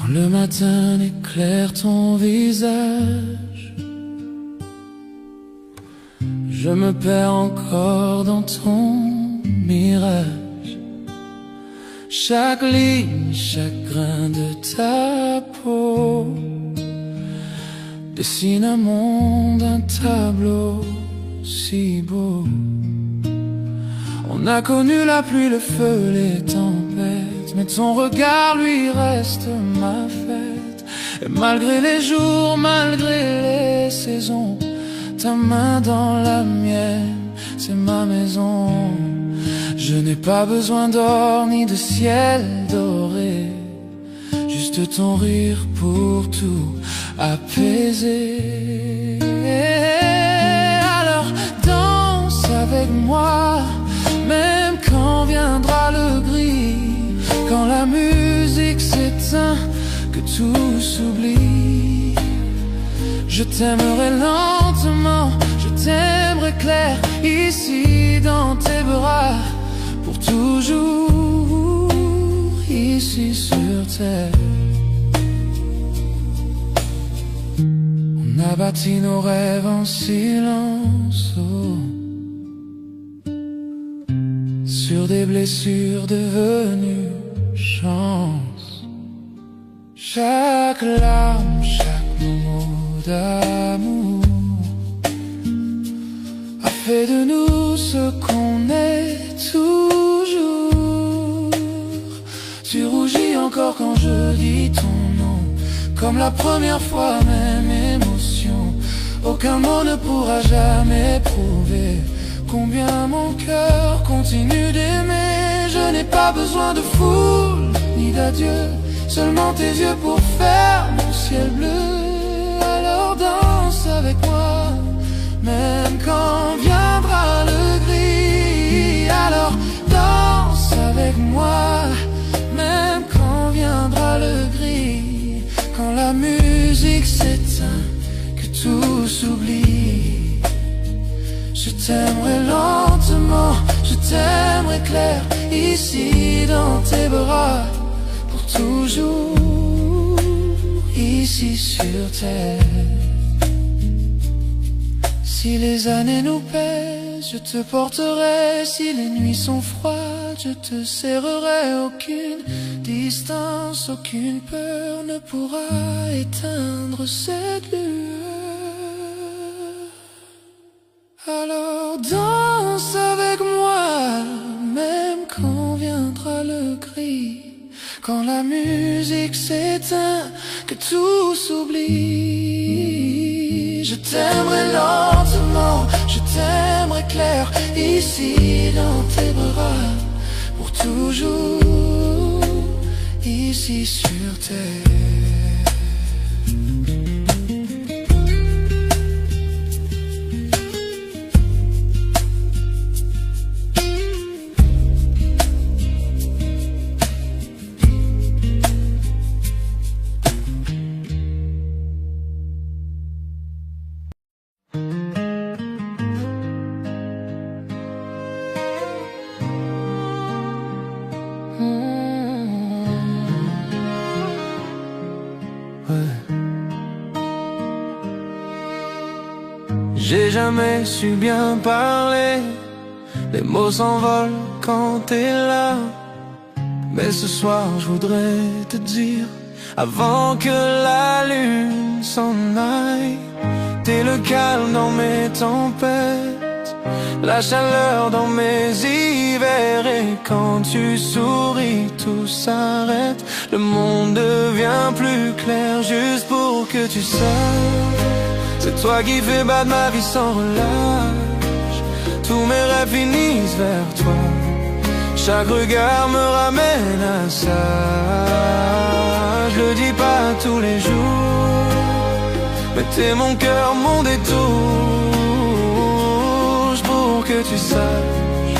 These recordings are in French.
Quand le matin éclaire ton visage, je me perds encore dans ton mirage. Chaque ligne, chaque grain de ta peau dessine un monde, un tableau si beau. On a connu la pluie, le feu, les tempêtes, mais ton regard lui reste ma fête. Et malgré les jours, malgré les saisons, ta main dans la mienne, c'est ma maison. Je n'ai pas besoin d'or ni de ciel doré, juste ton rire pour tout apaiser. Alors danse avec moi, même quand viendra le gris, quand la musique s'éteint, que tout s'oublie. Je t'aimerai lentement, je t'aimerai clair, ici dans tes bras, pour toujours, ici sur terre. On a bâti nos rêves en silence, oh, sur des blessures devenues chance. Chaque larme, chaque mot d'amour a fait de nous ce qu'on est toujours. Tu rougis encore quand je dis ton nom, comme la première fois, même émotion. Aucun mot ne pourra jamais prouver combien mon cœur continue d'aimer. Je n'ai pas besoin de foule ni d'adieu, seulement tes yeux pour faire mon ciel bleu. Alors danse avec moi, même quand viendra le gris. Alors danse avec moi, même quand viendra le gris. Quand la musique s'éteint, que tout s'oublie. Je t'aimerai lentement, je t'aimerai clair, ici dans tes bras, pour toujours, ici sur terre. Si les années nous pèsent, je te porterai. Si les nuits sont froides, je te serrerai. Aucune distance, aucune peur ne pourra éteindre cette lueur. Alors danse avec moi, même quand viendra le gris. Quand la musique s'éteint, que tout s'oublie. Je t'aimerai lentement, je t'aimerai clair, ici dans tes bras, pour toujours, ici sur terre. J'ai jamais su bien parler, les mots s'envolent quand t'es là. Mais ce soir je voudrais te dire, avant que la lune s'en aille, t'es le calme dans mes tempêtes, la chaleur dans mes hivers. Et quand tu souris, tout s'arrête, le monde devient plus clair, juste pour que tu saches. C'est toi qui fais battre ma vie sans relâche. Tous mes rêves finissent vers toi. Chaque regard me ramène à ça. Je le dis pas tous les jours, mais t'es mon cœur, mon détour. Pour que tu saches,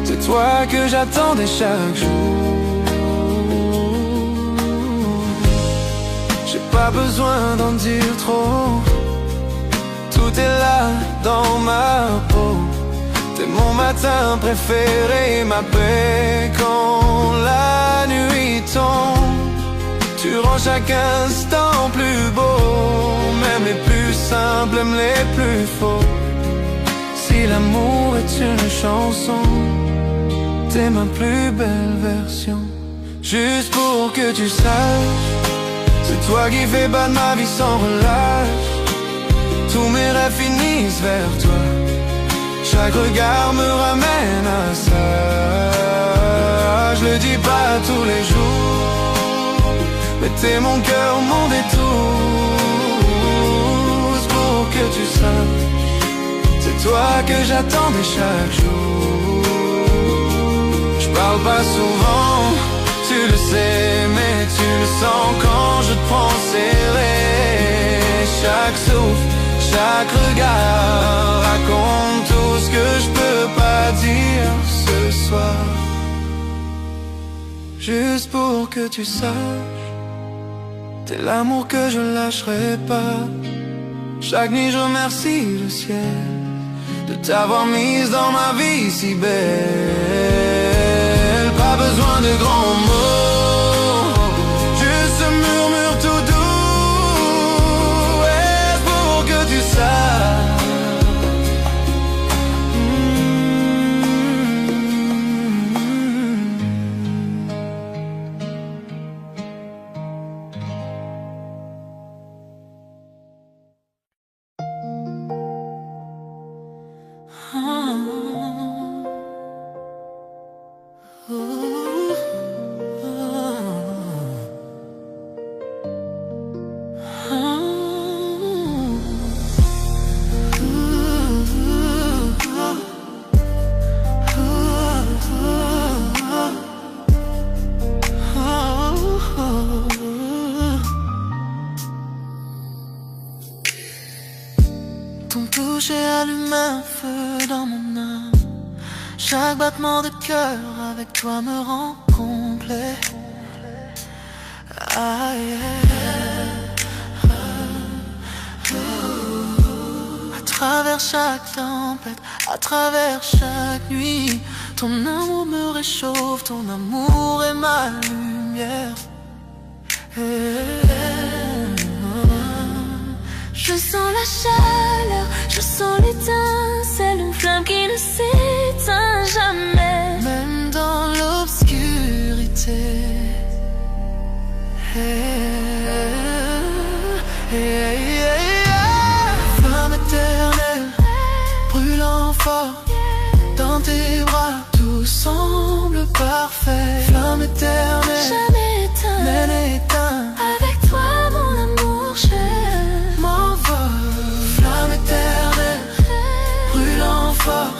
c'est toi que j'attendais chaque jour. J'ai pas besoin d'en dire trop, tout est là dans ma peau. T'es mon matin préféré, ma paix quand la nuit tombe. Tu rends chaque instant plus beau, même les plus simples, même les plus faux. Si l'amour est une chanson, t'es ma plus belle version. Juste pour que tu saches, c'est toi qui fais battre ma vie sans relâche. Tous mes rêves finissent vers toi, chaque regard me ramène à ça. Je le dis pas tous les jours, mais t'es mon cœur, mon détour. C'est pour que tu saches, c'est toi que j'attendais chaque jour. Je parle pas souvent, tu le sais, mais tu le sens quand je te prends serré. Chaque souffle, chaque regard raconte tout ce que je peux pas dire ce soir. Juste pour que tu saches, t'es l'amour que je lâcherai pas. Chaque nuit je remercie le ciel de t'avoir mise dans ma vie si belle. Pas besoin de grands mots, juste ce murmure tout doux. Et pour que tu saches, ton toucher allume un feu dans mon âme. Chaque battement de cœur avec toi me rend complet. Ah, yeah. À travers chaque tempête, à travers chaque nuit, ton amour me réchauffe, ton amour est ma lumière. Je sens la chaleur, je sens l'étincelle, une flamme qui ne s'éteint jamais, même dans l'obscurité. Flamme éternelle, brûlant fort, dans tes bras tout semble parfait. Flamme éternelle, jamais éteint, mais éteint. Avec toi mon amour je m'envole. Flamme éternelle, brûlant fort,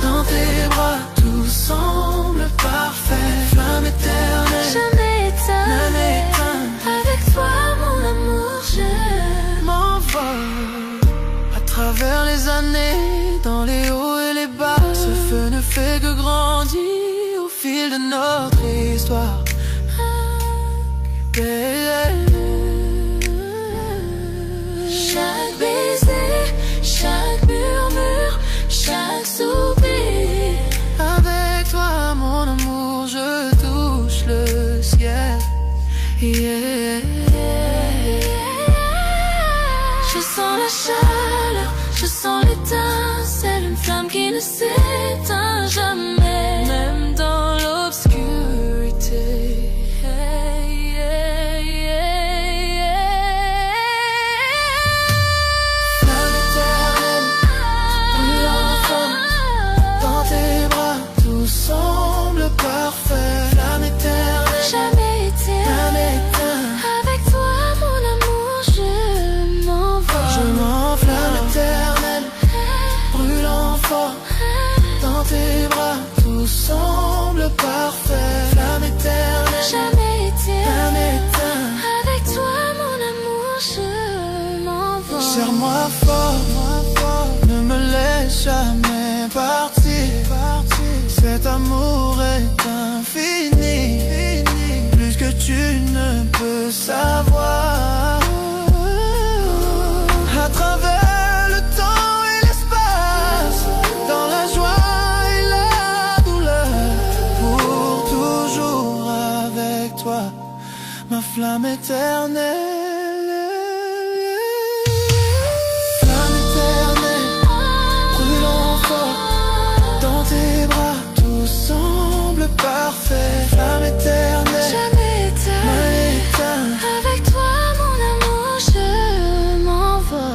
dans tes bras tout semble parfait. Flamme éternelle, jamais éteint, jamais éteint. Avec toi mon amour je m'envole. À travers les années, dans les hauts et les bas, ce feu ne fait que grandir au fil de notre histoire. Chaque baiser, chaque murmure, chaque soupir. Avec toi mon amour je touche le ciel. Yeah. Je sens la chaleur, je sens l'étincelle, une flamme qui ne s'éteint jamais, même dans l'obscurité. Flamme éternelle, brûlant fort, dans tes bras tout semble parfait. Flamme éternelle, jamais éteint, jamais éteint. Avec toi mon amour je m'envole. Je m'envole. Flamme éternelle, brûlant fort, dans tes bras tout semble parfait. Flamme éternelle, jamais éteint, jamais éteint. Avec toi mon amour je m'envole. Serre-moi fort, ne me laisse jamais partir. Cet amour est infini, plus que tu ne peux savoir. À travers le temps et l'espace, dans la joie et la douleur, pour toujours avec toi, ma flamme flamme éternelle. Flamme éternelle, brûlant fort. Dans tes bras, tout semble parfait. Flamme éternelle, jamais éteint. Avec toi, mon amour, je m'envole.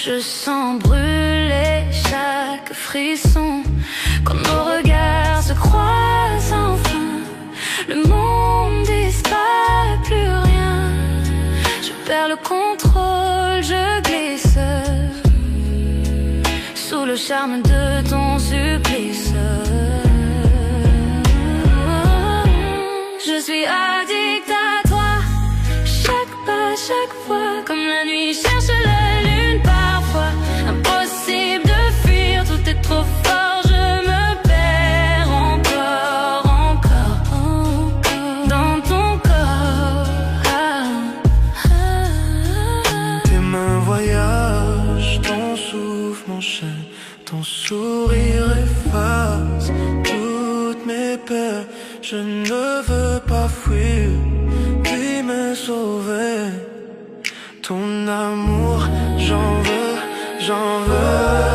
Je sens brûler chaque frisson quand nos regards se croisent enfin. Le monde disparaît, plus rien. Je perds le contrôle, je glisse sous le charme de ton supplice. Je suis addict à toi, chaque pas, chaque fois, comme la nuit cherche la lune. Impossible de fuir, tout est trop fort, je me perds encore, dans ton corps. Tes mains voyagent, ton souffle m'enchaîne, ton sourire efface toutes mes peurs. Je ne veux pas fuir, puis me sauver. Ton amour, j'en veux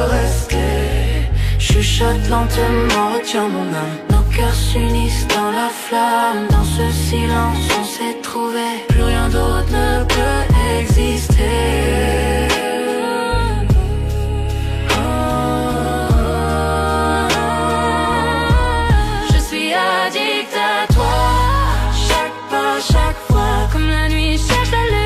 rester. Chuchote lentement, retiens mon âme. Nos cœurs s'unissent dans la flamme. Dans ce silence, on s'est trouvé. Plus rien d'autre ne peut exister. Je suis addict à toi, chaque pas, chaque fois, comme la nuit cherche la lune.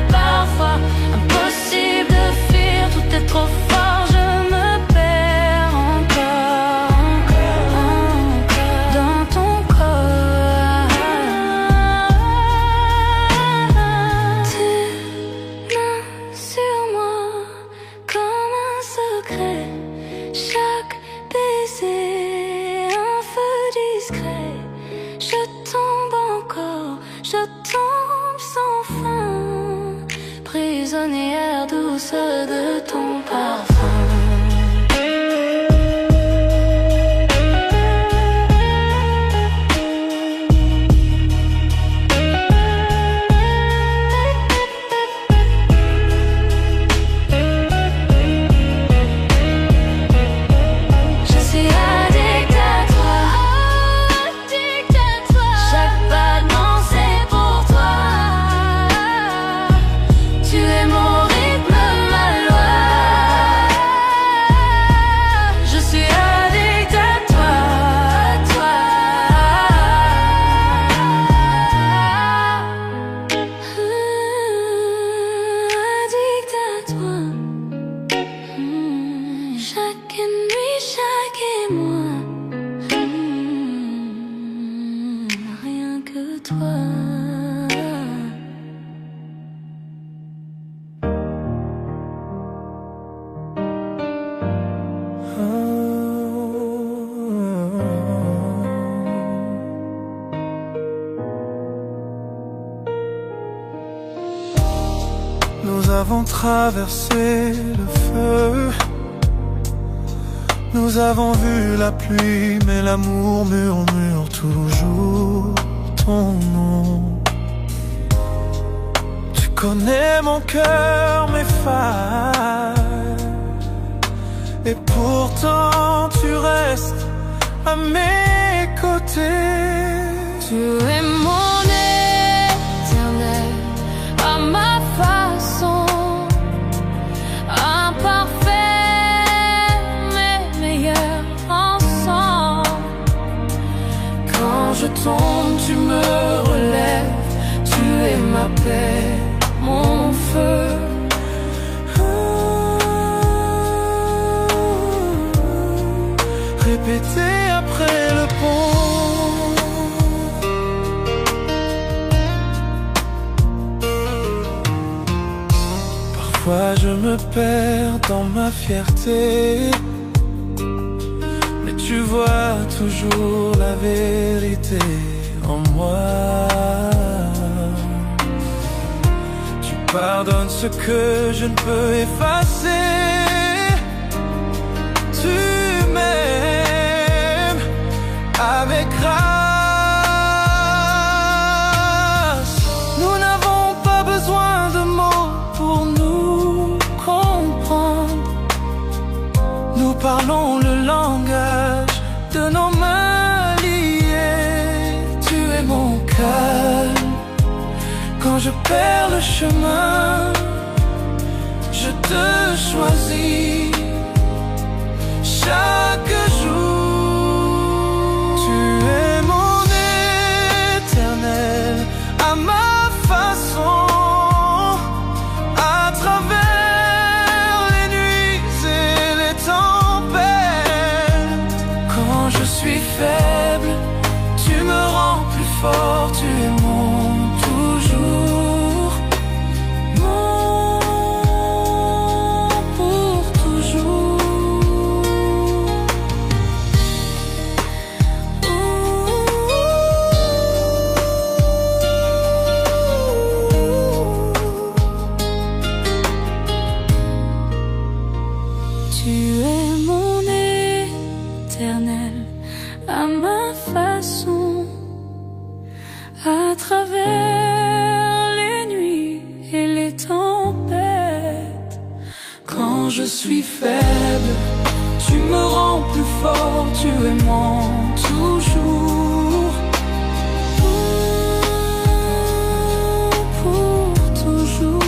Parfois, impossible de fuir, tout est trop fort, je me perds encore, dans ton corps. Tes mains sur moi, comme un secret. Chaque baiser, un feu discret. Je tombe encore, je tombe sans fin, prisonnière douce de ton parfum. Je suis addict à toi, chaque battement c'est pour toi. Tu es mon rythme, ma loi. Je suis addict à toi, addict à toi. Chaque nuit, chaque émoi, rien que toi. Nous avons traversé le feu. Nous avons vu la pluie, mais l'amour murmure toujours ton nom. Tu connais mon cœur, mes failles, et pourtant tu restes à mes côtés. Tu es mon éternel, à ma façon, imparfait mais meilleur ensemble. Quand je tombe, tu Parfois je me perds dans ma fierté, mais tu vois toujours la vérité en moi. Tu pardonnes ce que je ne peux effacer. Tu m'aimes avec grâce. Nous n'avons pas besoin de mots pour nous comprendre. Nous parlons le langage de nos mains liées. Tu es mon calme quand je perds le chemin. Je te choisis chaque jour. Tu es mon éternel à ma façon, à travers les nuits et les tempêtes. Quand je suis faible, tu me rends plus fort. Tu es mon toujours, mon pour toujours. Tu es mon éternel à ma façon, à travers les nuits et les tempêtes. Quand je suis faible, tu me rends plus fort. Tu es mon toujours, Pour toujours.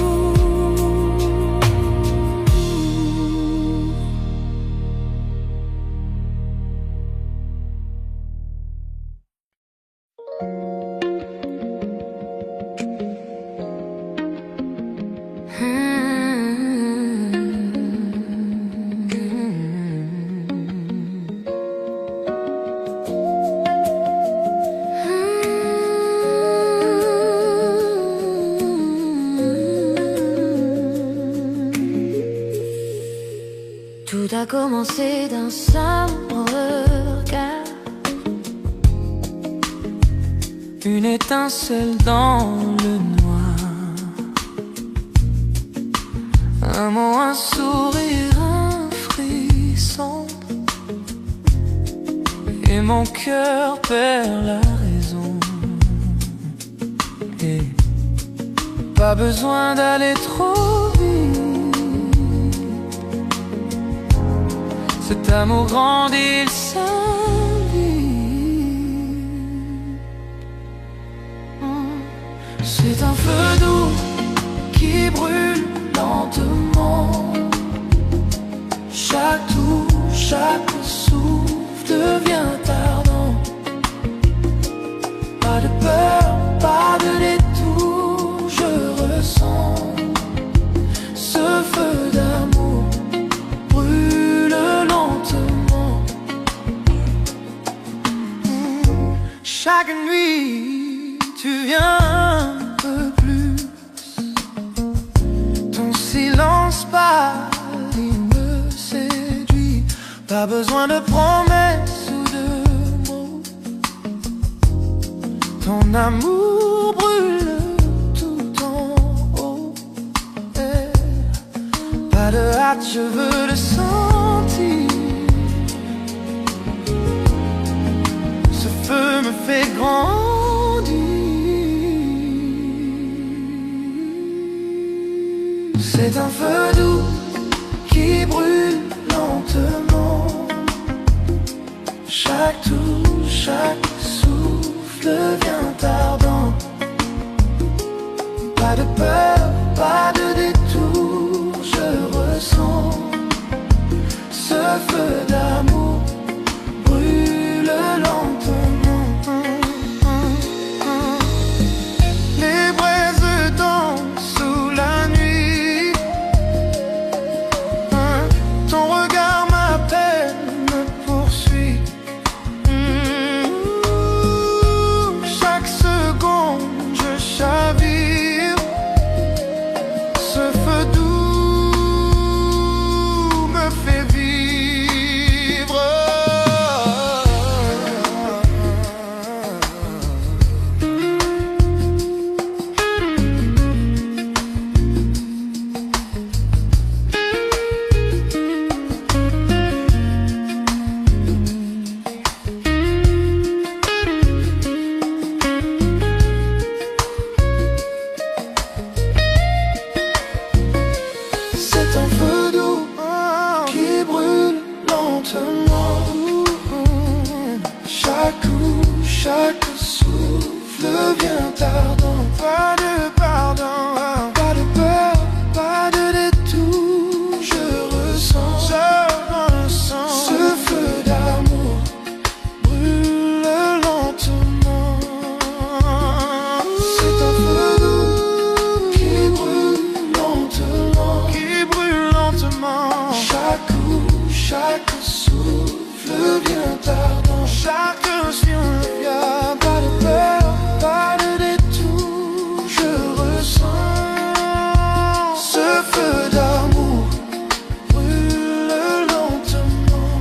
Tout a commencé d'un simple regard, une étincelle dans le noir, un mot, un sourire, un frisson, et mon cœur perd la raison. Et pas besoin d'aller trop vite, cet amour grandit, il s'invite. C'est un feu doux qui brûle lentement. Chaque tour, chaque souffle devient ardent. Pas de peur, pas de détour, je ressens ce feu d'amour brûle lentement. Chaque nuit, tu viens un peu plus. Ton silence pâle, il me séduit. Pas besoin de promesses ou de mots. Ton amour brûle tout en haut. Pas de hâte, je veux le sentir. Ce feu me fait grandir. C'est un feu doux qui brûle lentement. Chaque tour, chaque souffle devient ardent. Pas de peur, pas de détour, je ressens ce feu d'amour brûle lentement. Les braises dansent sous la nuit. Ton regard m'appelle, me poursuit. Chaque seconde je chavire. vient tardant. Pas de pardon, pas de peur, pas de détour. Je ressens ce feu d'amour brûle lentement. C'est un feu doux qui brûle lentement. Chaque coup, chaque souffle vient tardant. Chaque inspire vient, pas de peur, pas de détour. Je ressens ce feu d'amour brûle lentement.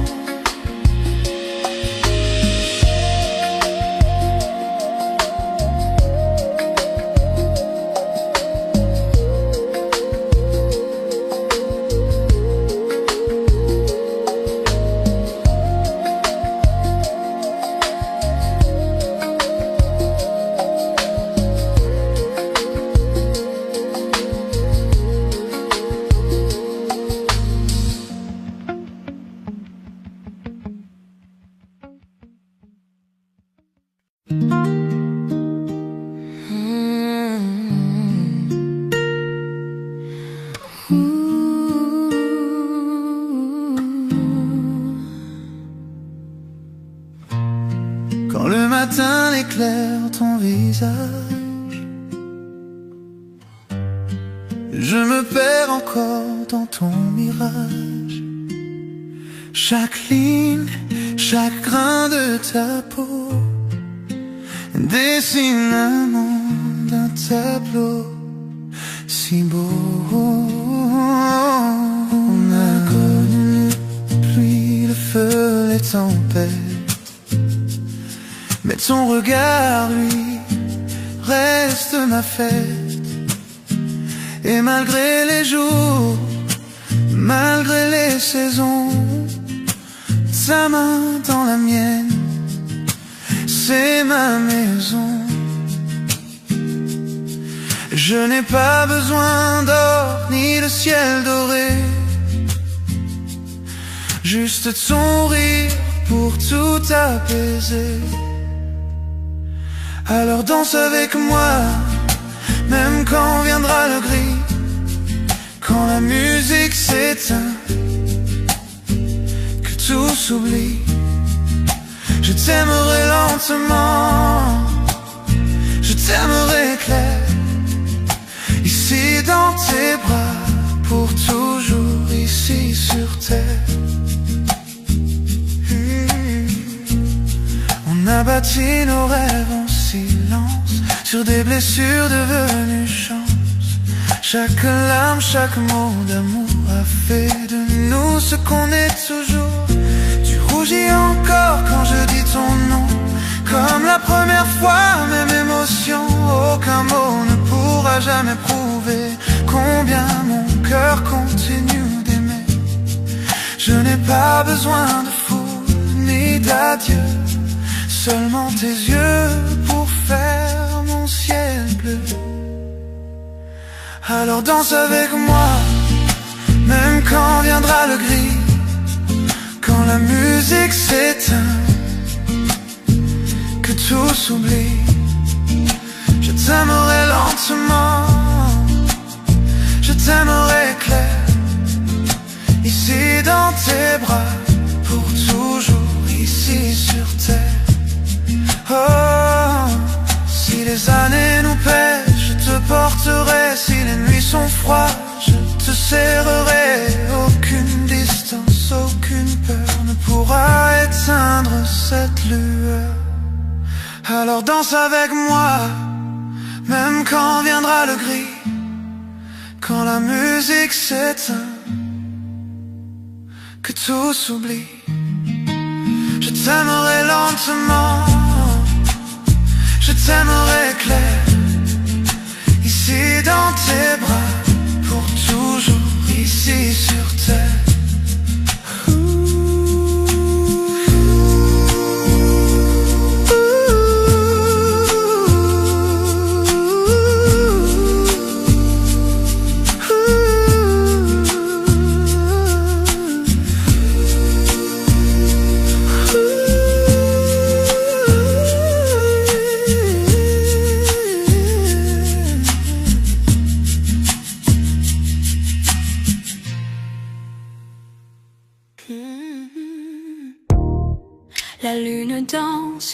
Quand le matin éclaire ton visage, je me perds encore dans ton mirage. Chaque ligne, chaque grain de ta peau dessine un monde, un tableau si beau. On a connu la pluie, le feu, les tempêtes, mais ton regard, lui, reste ma fête. Et malgré les jours, malgré les saisons, sa main dans la mienne, c'est ma maison. Je n'ai pas besoin d'or ni de ciel doré, juste ton rire pour tout apaiser. Alors danse avec moi, même quand viendra le gris, quand la musique s'éteint, que tout s'oublie. Je t'aimerai lentement, je t'aimerai clair, ici dans tes bras, pour toujours ici sur terre. On a bâti nos rêves en silence, sur des blessures devenues chance. Chaque larme, chaque mot d'amour a fait de nous ce qu'on est toujours. Tu rougis encore quand je dis ton nom, comme la première fois, même émotion. Aucun mot ne pourra jamais prouver combien mon cœur continue d'aimer. Je n'ai pas besoin de foule ni d'adieu, seulement tes yeux pour faire mon ciel bleu. Alors danse avec moi, même quand viendra le gris, quand la musique s'éteint, que tout s'oublie. Je t'aimerai lentement, je t'aimerai clair, ici dans tes bras, pour toujours ici sur terre. Oh, si les années nous pèsent, je te porterai. Si les nuits sont froides, je te serrerai. Aucune distance, aucune peur ne pourra éteindre cette lueur. Alors danse avec moi, même quand viendra le gris, quand la musique s'éteint, que tout s'oublie. Je t'aimerai lentement, je t'aimerai clair, ici dans tes bras, pour toujours ici sur terre.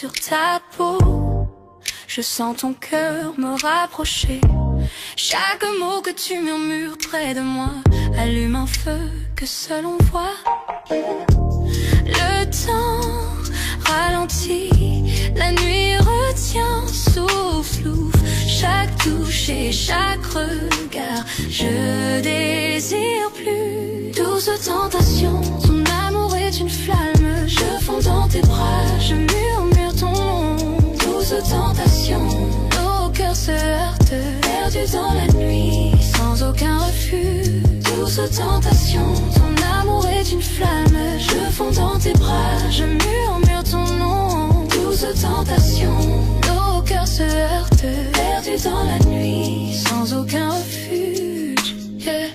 sur ta peau. Je sens ton cœur me rapprocher. Chaque mot que tu murmures près de moi allume un feu que seul on voit. Le temps ralentit, la nuit retient, souffle, chaque touche et chaque regard. Je désire plus. Douce tentation, ton amour est une flamme. Je fonds dans tes bras, je murmure ton nom. Douce tentation, nos cœurs se heurtent, perdus dans la nuit, sans aucun refus. Douce tentation, ton amour est une flamme. Je fonds dans tes bras, je murmure ton nom. Douce tentation, nos cœurs se heurtent, perdus dans la nuit, sans aucun refuge. Yeah.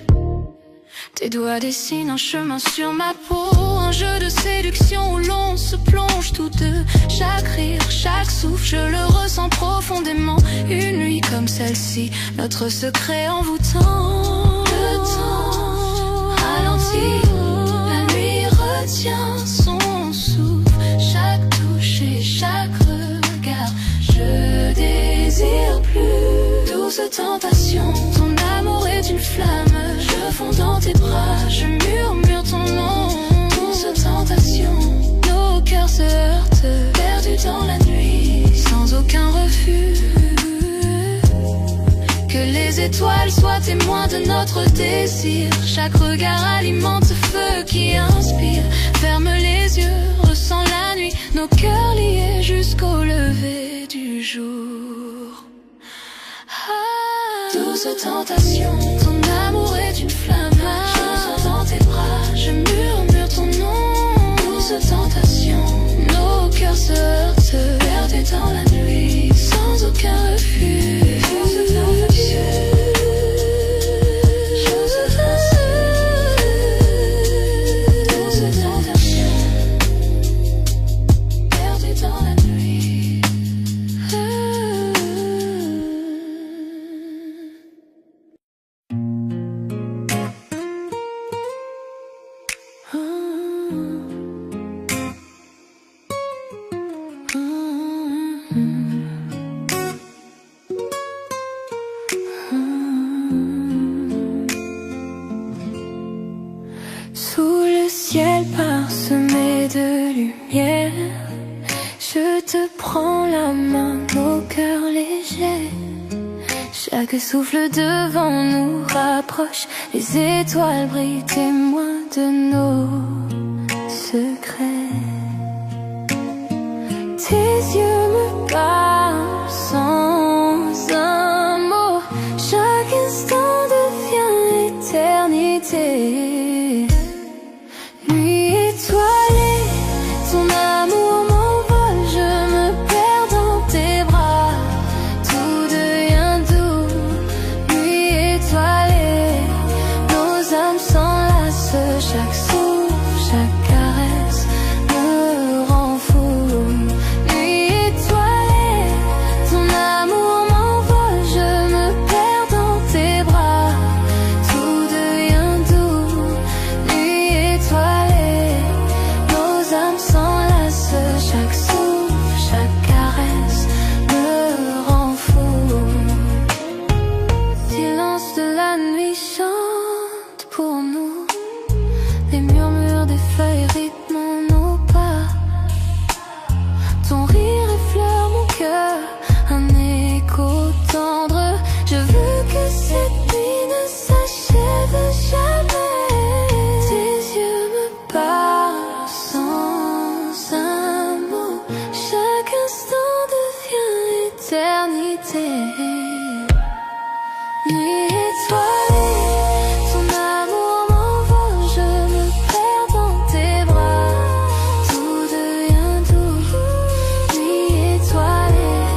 Tes doigts dessinent un chemin sur ma peau, un jeu de séduction où l'on se plonge tous deux. Chaque rire, chaque souffle, je le ressens profondément. Une nuit comme celle-ci, notre secret envoûtant. Le temps ralentit, la nuit retient son souffle. Chaque touche et chaque regard, je désire plus. Douce tentation, ton amour est une flamme. Je fonds dans tes bras, je murmure ton nom. Douce tentation, nos cœurs se heurtent, perdus dans la nuit, sans aucun refus. Que les étoiles soient témoins de notre désir. Chaque regard alimente ce feu qui inspire. Ferme les yeux, ressens la nuit, nos cœurs liés jusqu'au lever du jour. Douce tentation, ton amour est une flamme. Je sens dans tes bras, je murmure ton nom. Douce tentation, nos cœurs se heurtent, perdus dans la nuit, sans aucun refuge. Douce tentation, douce tentation, perdus dans la nuit. Sous le ciel parsemé de lumière, je te prends la main, nos cœurs légers. Chaque souffle devant nous rapproche, les étoiles brillent, témoins de nos secrets. Tes yeux me parlent sans un mot, chaque instant devient éternité. Nuit étoilée, ton amour m'envole, je me perds dans tes bras, tout devient doux. Nuit étoilée, nos âmes s'enlacent, chaque souffle, chaque caresse me rend fou. Nuit étoilée, ton amour m'envole, je me perds dans tes bras, tout devient doux. Nuit étoilée, nos âmes s'enlacent, chaque souffle, chaque caresse me rend fou. Silence de la nuit chante pour nous, les murmures des feuilles rythment nos pas. Ton rire effleure mon cœur, un écho tendre. Je veux que cette nuit ne s'achève jamais. Tes yeux me parlent sans un mot, chaque instant devient éternité. Nuit étoilée, ton amour m'envole, je me perds dans tes bras, tout devient doux. Nuit étoilée,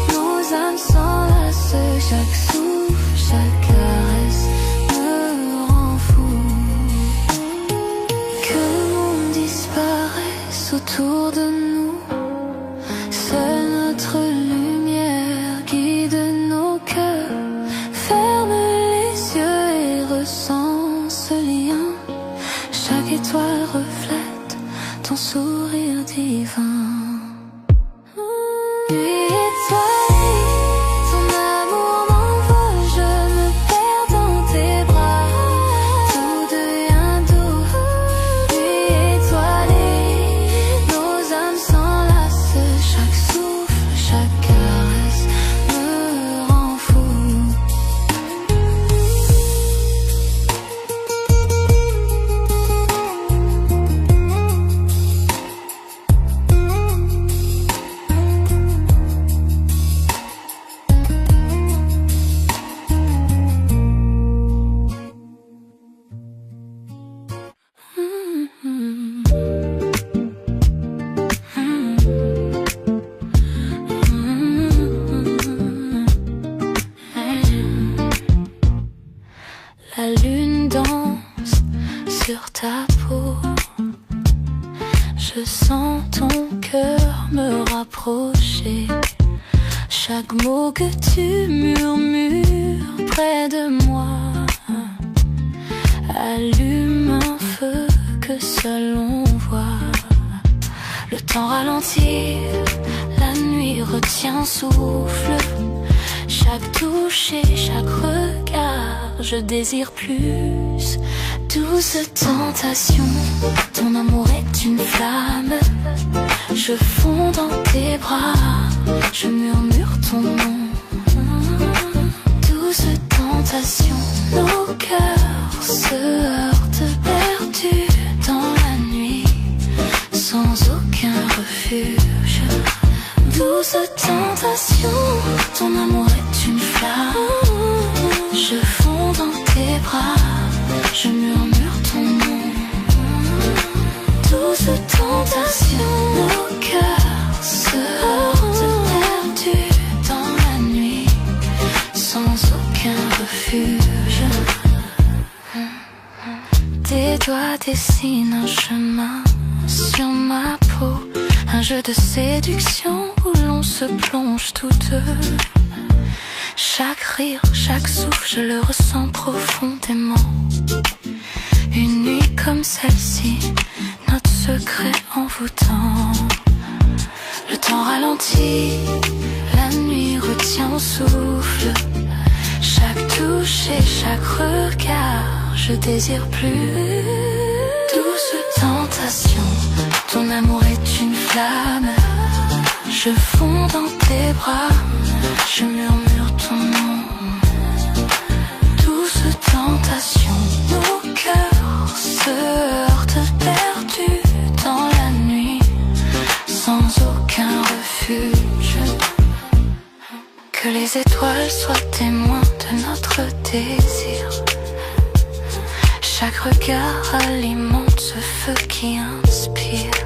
nos âmes s'enlacent, chaque souffle, chaque caresse me rend fou. Que le monde disparaisse autour de nous, seule notre lumière guide nos cœurs. Ferme les yeux et ressens ce lien. Chaque étoile reflète ton sourire divin. tu murmures près de moi. Allume un feu que seul on voit. Le temps ralentit, la nuit retient souffle. Chaque touche et chaque regard, je désire plus. Douce tentation, ton amour est une flamme. Je fonds dans tes bras, je murmure ton nom. Douce tentation, nos cœurs se heurtent perdus dans la nuit, sans aucun refuge. Douce tentation, ton amour est une flamme. Je fonds dans tes bras, je murmure ton nom. Douce tentation, nos cœurs se heurtent perdus dans la nuit, sans aucun refuge. Tes doigts dessinent un chemin sur ma peau, un jeu de séduction où l'on se plonge toutes deux. Chaque rire, chaque souffle, je le ressens profondément. Une nuit comme celle-ci, notre secret envoûtant. Le temps ralentit, la nuit retient au souffle. Chaque touche et chaque regard, je désire plus. Douce tentation, ton amour est une flamme. Je fonds dans tes bras, je murmure ton nom. Douce tentation, nos cœurs se heurtent perdus dans la nuit, sans aucun refuge. Que les étoiles soient témoins de notre désir. Chaque regard alimente ce feu qui inspire.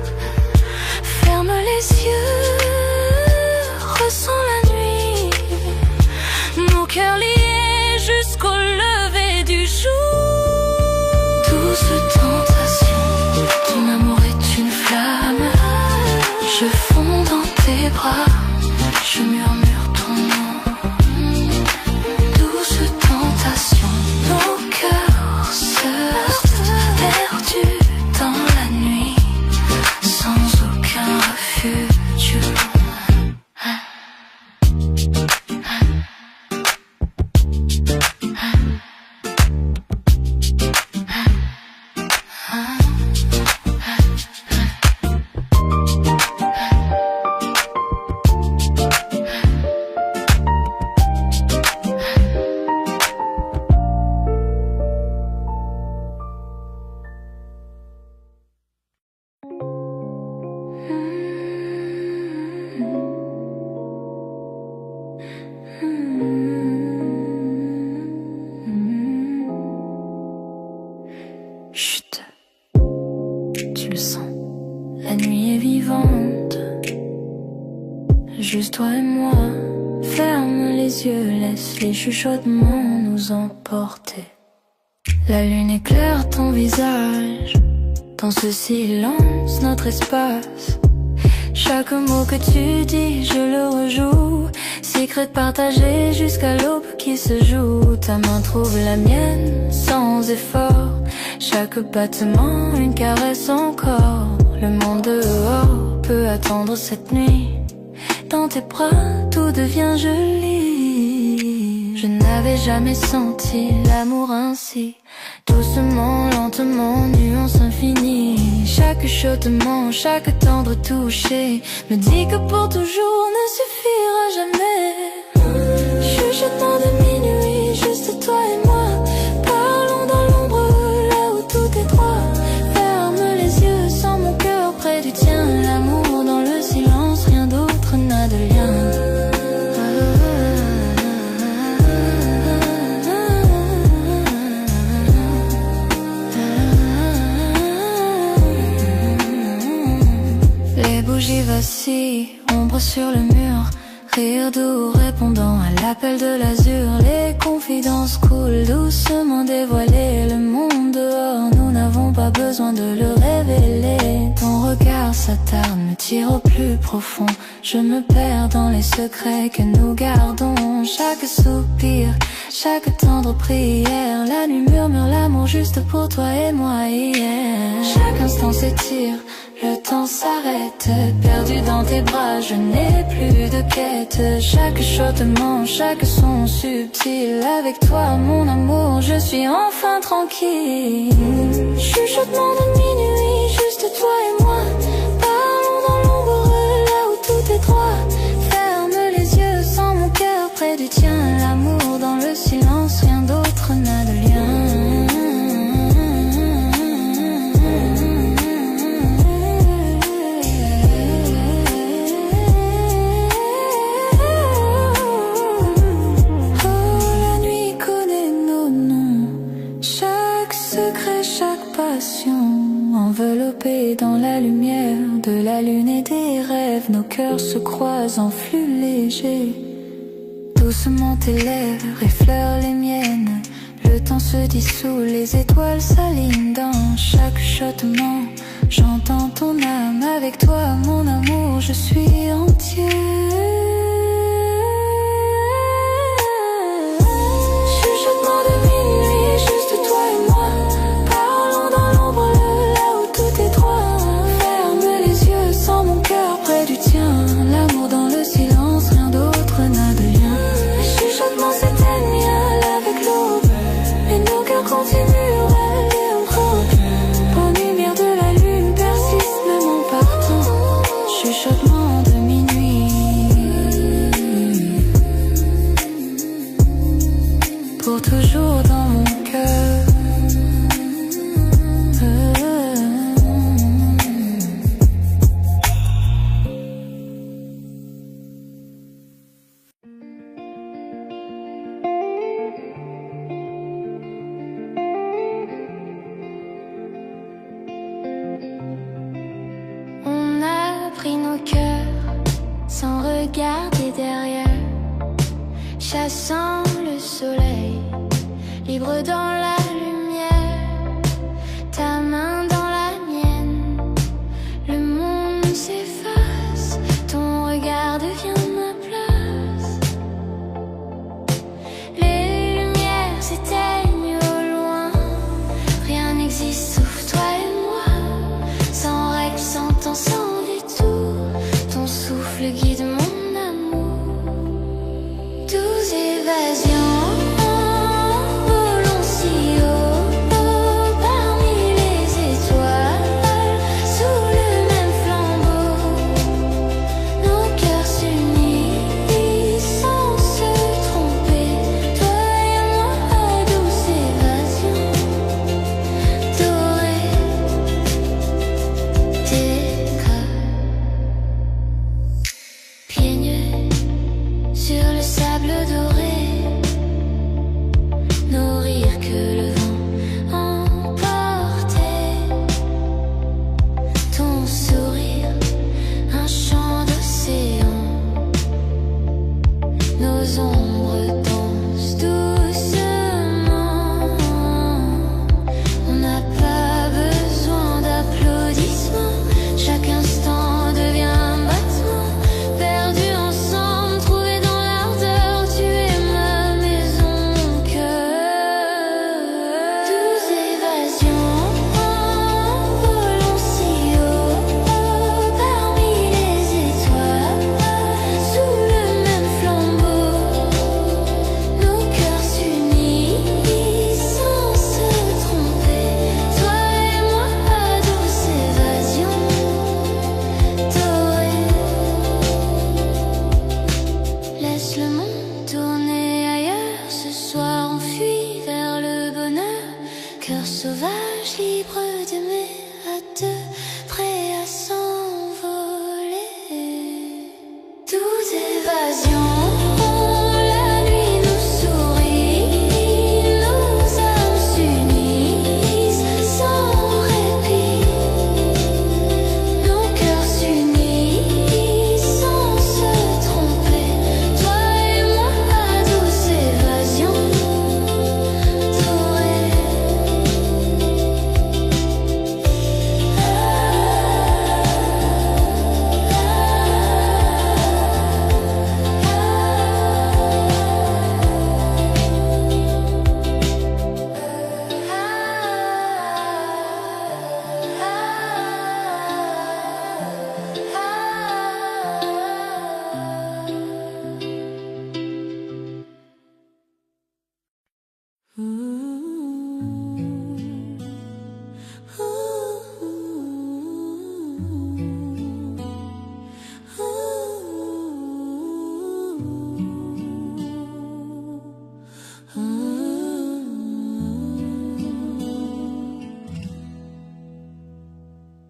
Ferme les yeux, ressens la nuit. Nos cœurs liés jusqu'au lever du jour. Douce tentation, ton amour est une flamme. Je fonds dans tes bras, je murmure ton nom. Douce tentation, nos cœurs se heurtent perdus dans la nuit, sans aucun refuge. Chut, tu le sens, la nuit est vivante. Juste toi et moi, ferme les yeux, laisse les chuchotements nous emporter. La lune éclaire ton visage, dans ce silence, notre espace. Chaque mot que tu dis, je le rejoue. Secret partagé jusqu'à l'aube qui se joue. Ta main trouve la mienne sans effort. Chaque battement, une caresse encore. Le monde dehors peut attendre cette nuit. Dans tes bras, tout devient joli. Je n'avais jamais senti l'amour ainsi. Doucement, lentement, nuance infinie. Chaque chuchotement, chaque tendre toucher me dit que pour toujours ne suffira jamais. Chuchotement de minuit, juste toi et moi. Parlons dans l'ombre, là où tout est droit. Ferme les yeux, sens mon cœur près du tien. L'amour dans le silence, rien d'autre n'a de lien. Les bougies vacillent, ombre sur le mur. Rire doux répondant à l'appel de l'azur. Les confidences coulent doucement dévoilées. Le monde dehors, nous n'avons pas besoin besoin de le révéler. Ton regard s'attarde, me tire au plus profond. Je me perds dans les secrets que nous gardons. Chaque soupir, chaque tendre prière, la nuit murmure l'amour juste pour toi et moi hier. Chaque instant s'étire, le temps s'arrête, perdu dans tes bras, je n'ai plus de quête. Chaque chuchotement, chaque son subtil, avec toi mon amour, je suis enfin tranquille. Chuchotement de minuit, juste toi et moi, parlons dans l'ombre là où tout est droit. Ferme les yeux, sans mon cœur près du tien, l'amour dans le silence, rien d'autre n'a de lien. Enveloppés dans la lumière de la lune et des rêves, nos cœurs se croisent en flux léger. Doucement tes lèvres effleurent les miennes, le temps se dissout, les étoiles s'alignent dans chaque chuchotement. J'entends ton âme, avec toi mon amour, je suis entier. Chuchotement de minuit, juste toi et moi, parlons dans l'ombre là où tout est droit. Ferme les yeux, sans mon cœur près du tien, l'amour dans le silence, rien d'autre n'a de lien. Les chuchotements s'éteignent avec l'aube, et nos cœurs continuent rêver empreintes. Aux lumières de la lune persiste même en partant. Chuchotement de minuit, pour toujours dans mon cœur. On a pris nos cœurs sans regarder derrière, chassant le soleil, libre dans la lumière, ta main dans la mienne, le monde s'efface, ton regard devient ma place. Les lumières s'éteignent au loin, rien n'existe sauf toi et moi, sans règles, sans temps, sans détour, ton souffle guide mon amour. 12 évasions.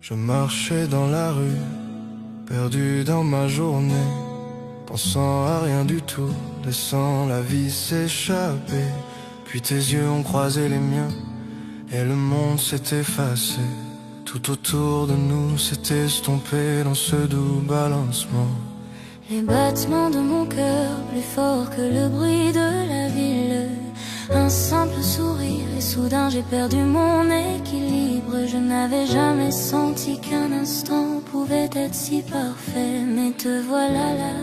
Je marchais dans la rue, perdu dans ma journée, pensant à rien du tout, laissant la vie s'échapper. Puis tes yeux ont croisé les miens, et le monde s'est effacé. Tout autour de nous s'est estompé dans ce doux balancement. Les battements de mon cœur, plus forts que le bruit de la ville. Un simple sourire et soudain j'ai perdu mon équilibre. Je n'avais jamais senti qu'un instant pouvait être si parfait. Mais te voilà là,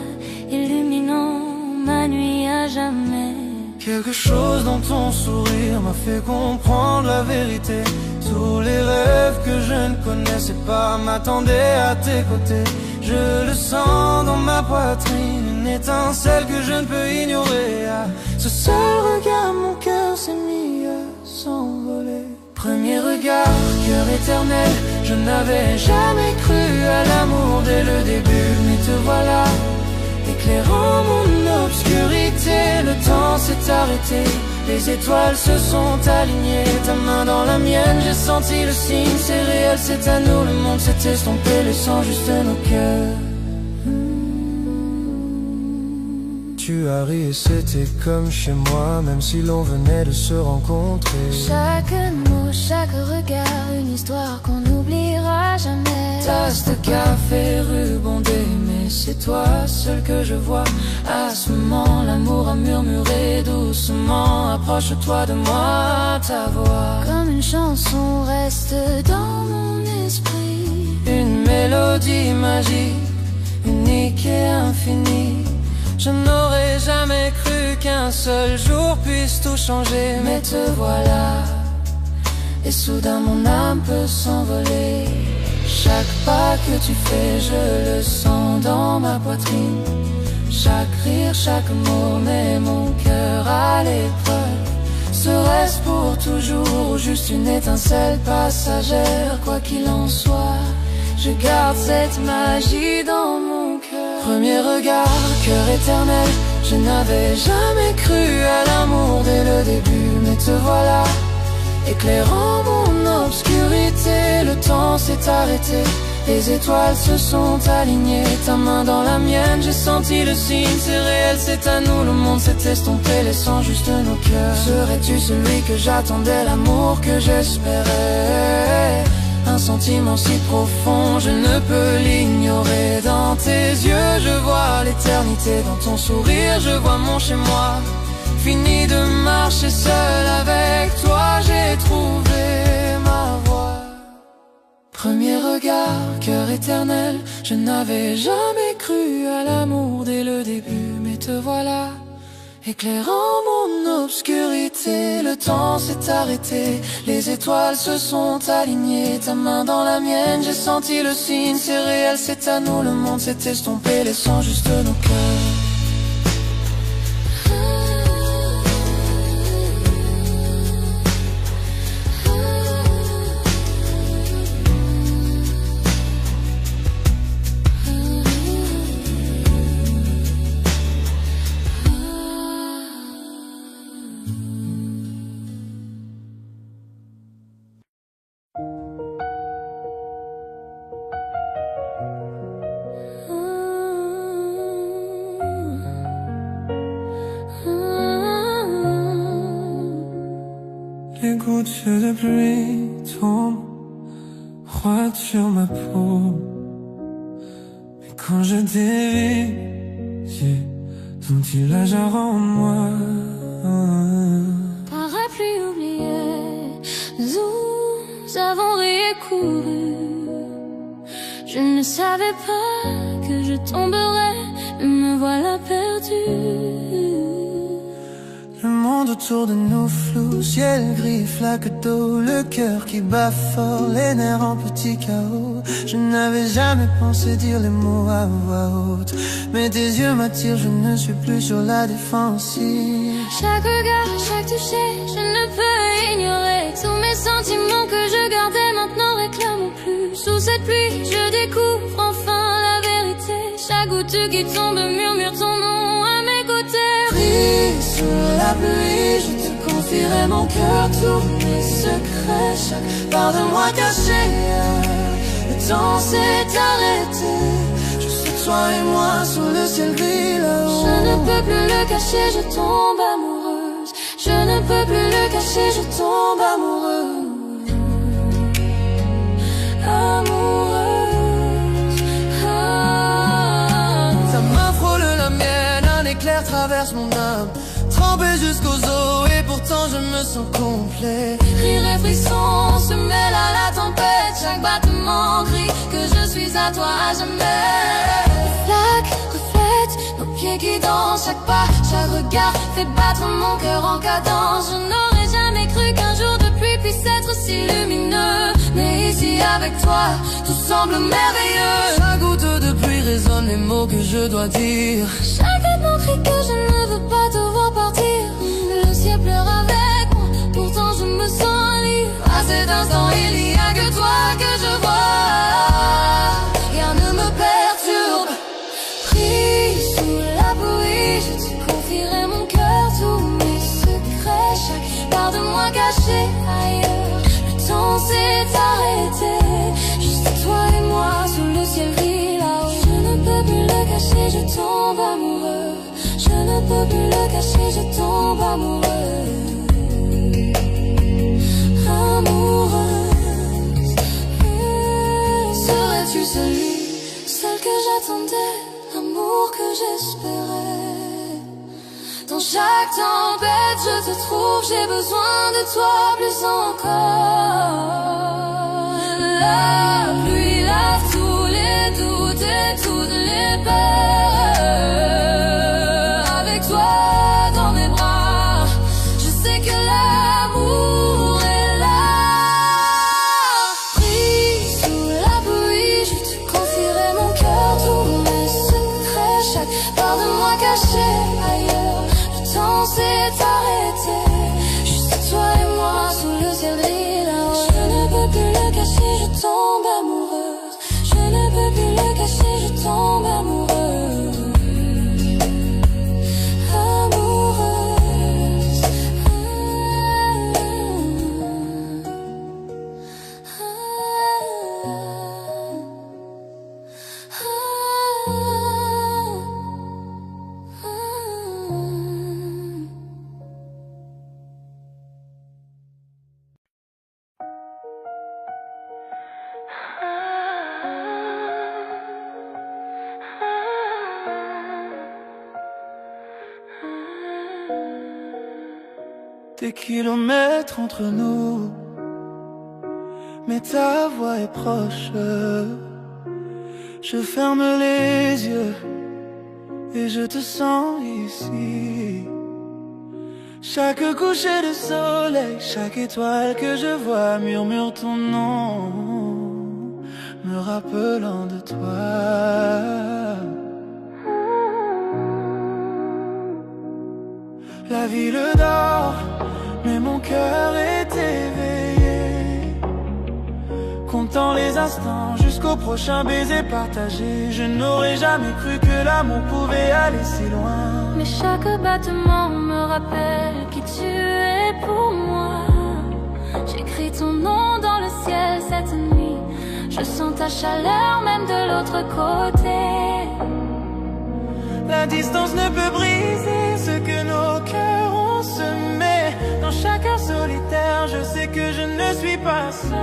illuminant ma nuit à jamais. Quelque chose dans ton sourire m'a fait comprendre la vérité. Tous les rêves que je ne connaissais pas m'attendaient à tes côtés. Je le sens dans ma poitrine, une étincelle que je ne peux ignorer. À ce seul regard, mon cœur s'est mis à s'envoler. Premier regard, cœur éternel, je n'avais jamais cru à l'amour dès le début. Mais te voilà, éclairant mon obscurité. Le temps s'est arrêté, les étoiles se sont alignées. Ta main dans la mienne, j'ai senti le signe. C'est réel, c'est à nous, le monde s'est estompé, laissant juste nos cœurs. Tu as ri et c'était comme chez moi, même si l'on venait de se rencontrer. Chaque mot, chaque regard, une histoire qu'on n'oubliera jamais. Tasse de café, rubondée, mais c'est toi seul que je vois. À ce moment, l'amour a murmuré doucement. Approche-toi de moi, ta voix comme une chanson reste dans mon esprit. Une mélodie magique, unique et infinie. Je n'aurais jamais cru qu'un seul jour puisse tout changer. Mais te voilà, et soudain mon âme peut s'envoler. Chaque pas que tu fais, je le sens dans ma poitrine. Chaque rire, chaque mot met mon cœur à l'épreuve. Serait-ce pour toujours ou juste une étincelle passagère? Quoi qu'il en soit, je garde cette magie dans mon cœur. Premier regard, cœur éternel, je n'avais jamais cru à l'amour dès le début. Mais te voilà, éclairant mon obscurité. Le temps s'est arrêté, les étoiles se sont alignées. Ta main dans la mienne, j'ai senti le signe. C'est réel, c'est à nous, le monde s'est estompé, laissant juste nos cœurs. Serais-tu celui que j'attendais, l'amour que j'espérais? Un sentiment si profond, je ne peux l'ignorer. Dans tes yeux, je vois l'éternité. Dans ton sourire, je vois mon chez-moi. Fini de marcher seul avec toi, j'ai trouvé ma voie. Premier regard, cœur éternel, je n'avais jamais cru à l'amour dès le début. Mais te voilà, éclairant mon obscurité. Le temps s'est arrêté, les étoiles se sont alignées. Ta main dans la mienne, j'ai senti le signe. C'est réel, c'est à nous, le monde s'est estompé, laissant juste nos cœurs. Les gouttes de pluie tombent froides sur ma peau. Mais quand je dévie, j'ai senti la jarre en moi. Parapluie oublié, nous avons ri et couru. Je ne savais pas que je tomberais, mais me voilà perdue. Le monde autour de nous flou, ciel gris, flaque d'eau, le cœur qui bat fort, les nerfs en petit chaos. Je n'avais jamais pensé dire les mots à voix haute, mais tes yeux m'attirent, je ne suis plus sur la défensive. Chaque regard, chaque toucher, je ne peux ignorer. Tous mes sentiments que je gardais maintenant réclament plus. Sous cette pluie, je découvre enfin la vérité. Chaque goutte qui tombe murmure ton nom à mes côtés. Pris sous la pluie, je te confierai mon cœur, tous mes secrets, chaque part de moi cachée. Le temps s'est arrêté, juste toi et moi sous le ciel gris là-haut. Je ne peux plus le cacher, je tombe amoureuse. Je ne peux plus le cacher, je tombe amoureuse. Amoureuse. Ta main frôle la mienne, un éclair traverse mon âme, trempé jusqu'aux os et pourtant je me sens complet. Rire et frisson se mêlent à la tempête, chaque battement crie que je suis à toi à jamais. Les flaques reflètent nos pieds qui dansent, chaque pas, chaque regard fait battre mon cœur en cadence. Je n'aurais jamais cru qu'un jour de pluie puisse être si lumineux, mais ici avec toi, tout semble merveilleux. Chaque goutte de pluie résonne les mots que je dois dire. Chaque battement crie que je ne veux pas te voir partir. Le ciel pleure avec moi, pourtant je me sens libre. À cet instant il n'y a que toi que je vois, rien ne me perturbe. Pris sous la pluie, je te confierai mon cœur, tous mes secrets, chaque part de moi cachée ailleurs. Le temps s'est arrêté, juste toi et moi sous le ciel gris là-haut. Je ne peux plus le cacher, je tombe amoureux. Je ne peux plus le cacher, je tombe amoureux. Amoureuse. Serais-tu celui, Celle que j'attendais, l'amour que j'espérais. Dans chaque tempête je te trouve, j'ai besoin de toi plus encore. La pluie lave tous les doutes et toutes les peurs. Avec toi dans mes bras, je sais que l'amour est là. Pris sous la pluie, je te confierai mon cœur, tous mes secrets, chaque part de moi cachée ailleurs. Le temps s'est arrêté, juste toi et moi sous le ciel gris là-haut. Je ne peux plus le cacher, je tombe amoureuse. Je ne peux plus le cacher, je tombe amoureuse. Amoureuse. des kilomètres entre nous, mais ta voix est proche. Je ferme les yeux et je te sens ici. Chaque coucher de soleil, chaque étoile que je vois murmure ton nom, me rappelant de toi. La ville dort, mais mon cœur est éveillé, comptant les instants jusqu'au prochain baiser partagé. Je n'aurais jamais cru que l'amour pouvait aller si loin. Mais chaque battement me rappelle qui tu es pour moi. J'écris ton nom dans le ciel cette nuit. Je sens ta chaleur même de l'autre côté. La distance ne peut briser ce que nos cœurs ont semé. Dans chaque heure solitaire, je sais que je ne suis pas seul.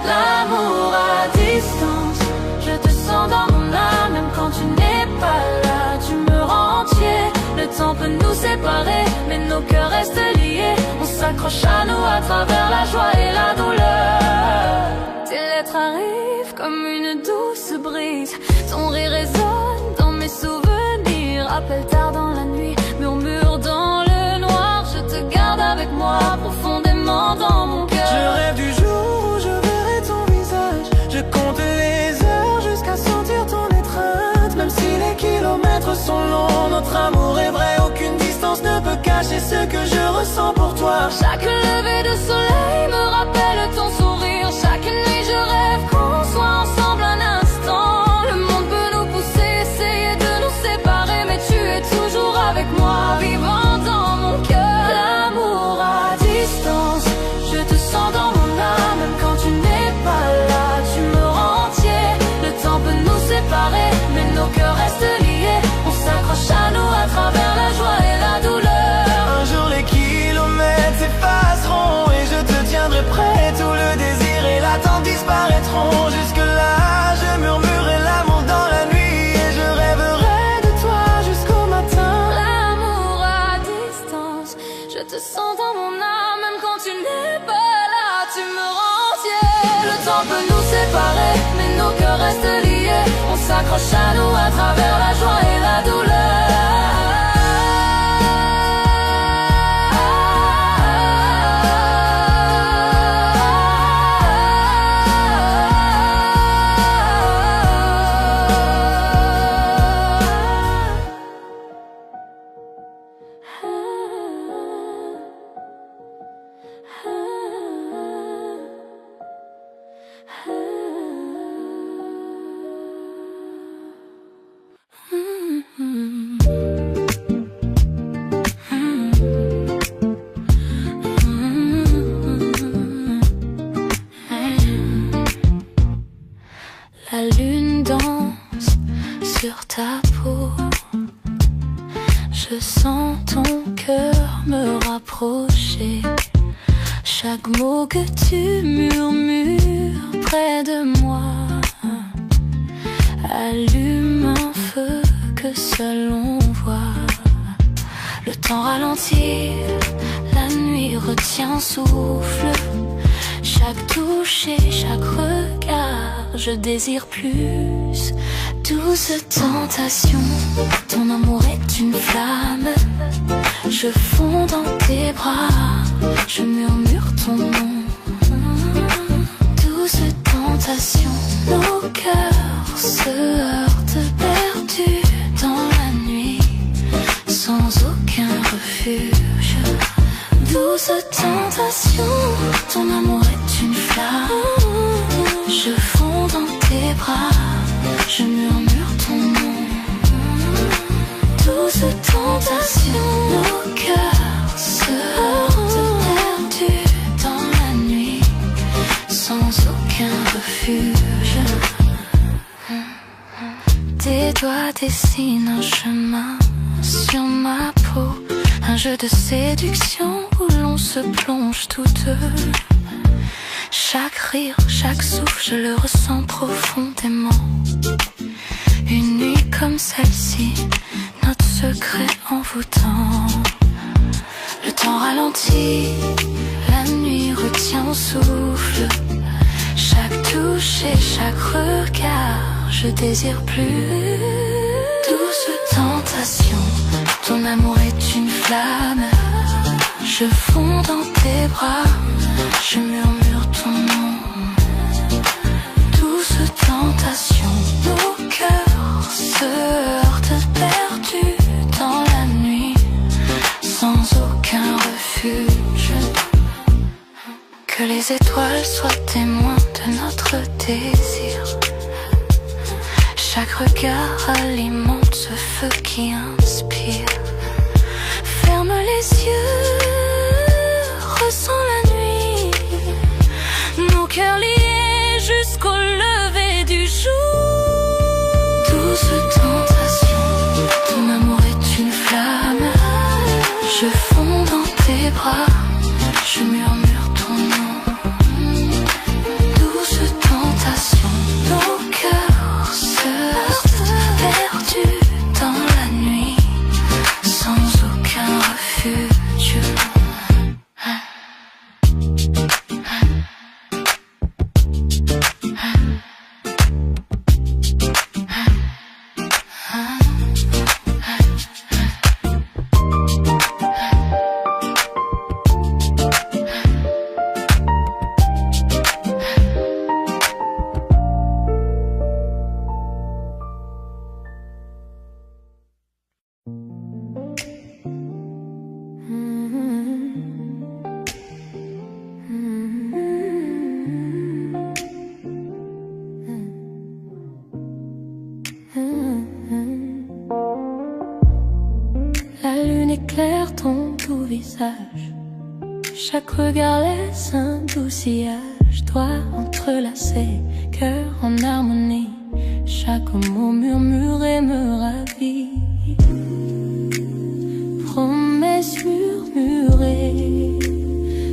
L'amour à distance, je te sens dans mon âme. Même quand tu n'es pas là, tu me rends entier. Le temps peut nous séparer, mais nos cœurs restent liés. On s'accroche à nous à travers la joie et la douleur. Tes lettres arrivent comme une douce brise. Ton rire résonne dans mes souvenirs. Appelle tard dans la nuit, murmure dans le noir. Je te garde avec moi profondément dans mon cœur. Je rêve du jour où je verrai ton visage. Je compte les heures jusqu'à sentir ton étreinte. Même si les kilomètres sont longs, notre amour est vrai. Aucune distance ne peut cacher ce que je ressens pour toi. Chaque lever de soleil me rappelle ton sourire. Chaque nuit je rêve qu'on soit ensemble un instant. Le monde peut nous pousser, essayer de nous séparer, mais tu es toujours avec moi, vivant dans mon cœur. L'amour à distance, s'accroche à nous à travers la joie et la douleur. La lune danse sur ta peau. Je sens ton cœur me rapprocher. Chaque mot que tu murmures près de moi allume un feu que seul on voit. Le temps ralentit, la nuit retient souffle. Chaque touche et chaque regard, je désire plus. Douce tentation, ton amour est une flamme. Je fonds dans tes bras, je murmure ton nom. Douce tentation, nos cœurs se heurtent perdus dans la nuit, sans aucun refuge. Douce tentation, ton amour est une flamme. Je fonds dans tes bras, je murmure ton nom. Douce tentation, nos cœurs se heurtent perdus dans la nuit, sans aucun refuge. Tes doigts dessinent un chemin sur ma peau, un jeu de séduction où l'on se plonge tous deux. Chaque rire, chaque souffle, je le ressens profondément. Une nuit comme celle-ci, notre secret envoûtant. Le temps ralentit, la nuit retient souffle. Chaque touche et chaque regard, je désire plus. Douce tentation, ton amour est une flamme. Je fonds dans tes bras, je murmure ton nom. Douce tentation, nos cœurs se heurtent perdus dans la nuit, sans aucun refuge. Que les étoiles soient témoins de notre désir. Chaque regard alimente ce feu qui inspire. Ferme les yeux, ressens la nuit, nos cœurs liés jusqu'au lever du jour. Douce tentation, ton amour est une flamme. Je fonds dans tes bras, je murmure ton nom. Douce tentation, nos cœurs se heurtent perdus dans la nuit, sans aucun refuge. La lune éclaire ton doux visage. Chaque regard laisse un doux sillage. Doigts entrelacés, cœur en harmonie. Chaque mot murmuré me ravit. Promesses murmurées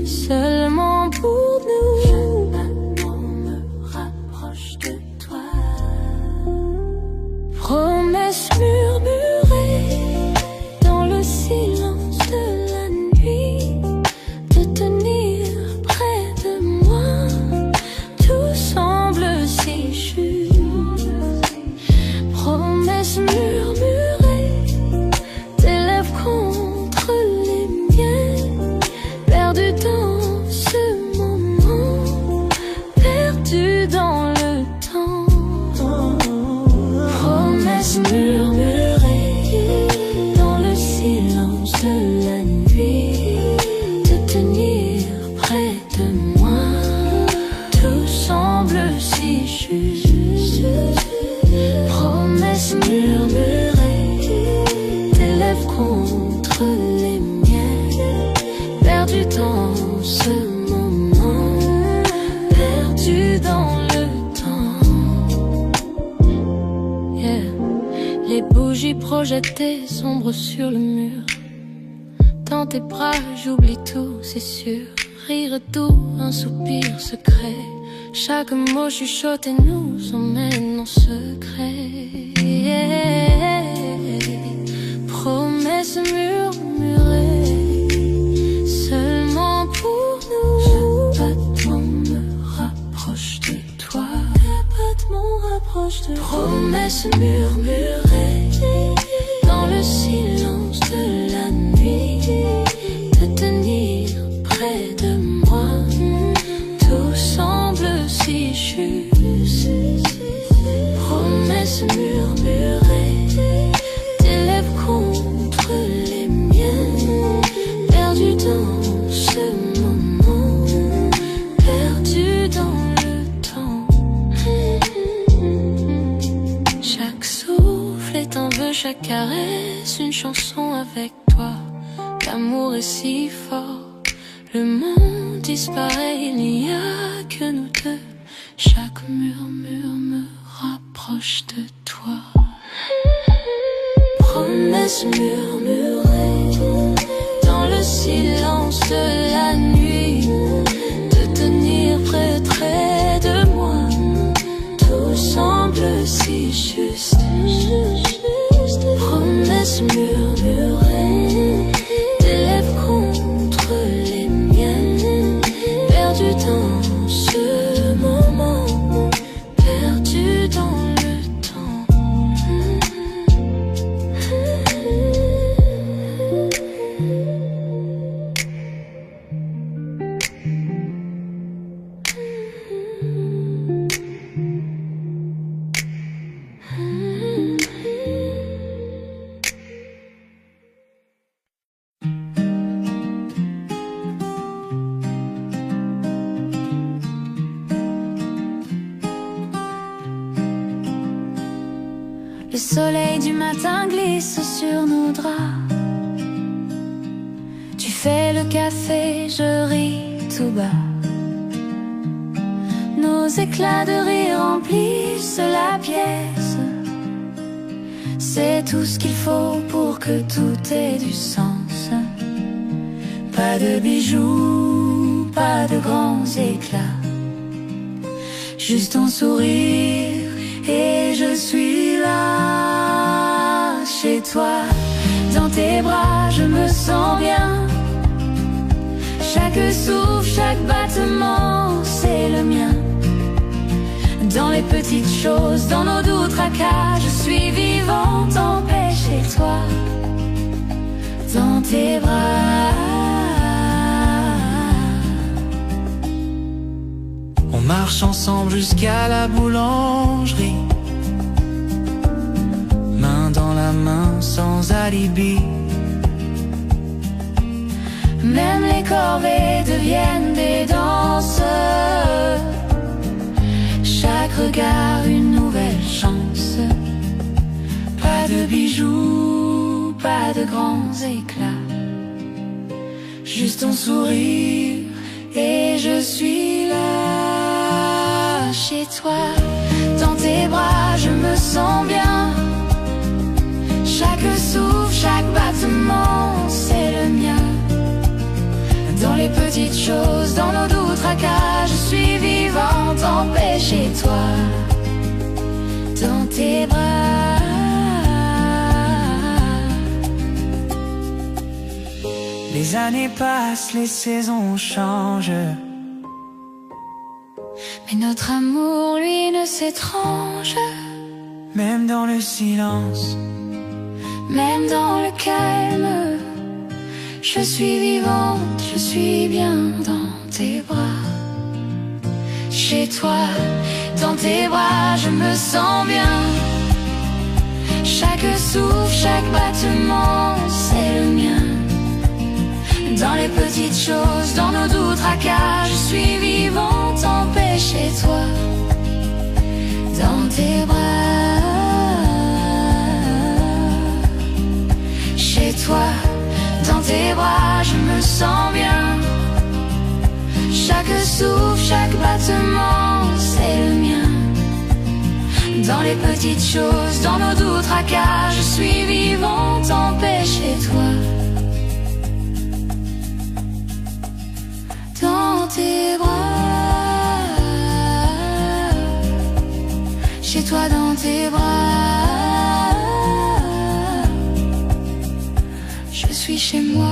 seulement pour nous. Chaque mot me rapproche de toi. Promesses murmurées dans le silence de la nuit, de tenir près de moi. Tout semble si juste. bougies projetées sombres sur le mur. Dans tes bras j'oublie tout, c'est sûr. Rire doux, un soupir secret. Chaque mot chuchoté nous emmène en secret. Promesses murmurées seulement pour nous. Chaque battement me rapproche de toi. Chaque battement rapproche de toi. Promesses murmurées dans le silence de la nuit, de tenir près de moi. Tout semble si juste. Promesses murmurées, tes lèvres contre les miennes, perdu dans ce moment, perdu dans le temps. Chaque souffle est un vœu, chaque caresse une chanson avec toi. L'amour est si fort, le monde disparaît, il n'y a que nous deux. Chaque murmure me rapproche de toi. Promesses murmurées dans le silence de la nuit, de tenir près de moi. Tout semble si juste. Promesses murmurées, tes lèvres contre les miennes, perdu dans ce moment, perdu dans le temps. Le soleil du matin glisse sur nos draps. Tu fais le café, je ris tout bas. Nos éclats de rire remplissent la pièce. C'est tout ce qu'il faut pour que tout ait du sens. Pas de bijoux, pas de grands éclats, juste ton sourire et je suis là. Chez toi, dans tes bras, je me sens bien. Chaque souffle, chaque battement, c'est le mien. Dans les petites choses, dans nos doux tracas, je suis vivante en paix chez toi. Dans tes bras. On marche ensemble jusqu'à la boulangerie, main dans la main sans alibi. Même les corvées deviennent des danses. Chaque regard une nouvelle chance. Pas de bijoux, pas de grands éclats, juste ton sourire et je suis là. Chez toi, dans tes bras, je me sens bien. Chaque souffle, chaque battement, c'est le mien. Dans les petites choses, dans nos doux tracas, je suis vivante en paix chez toi. Dans tes bras. Les années passent, les saisons changent, mais notre amour, lui, ne s'étrange. même dans le silence, même dans le calme. Je suis vivante, je suis bien dans tes bras. Chez toi, dans tes bras, je me sens bien. Chaque souffle, chaque battement, c'est le mien. Dans les petites choses, dans nos doux tracas, je suis vivante en paix chez toi. Dans tes bras. Chez toi, dans tes bras, je me sens bien. Chaque souffle, chaque battement, c'est le mien. Dans les petites choses, dans nos doux tracas, je suis vivante en paix chez toi. Dans tes bras, chez toi dans tes bras, je suis chez moi.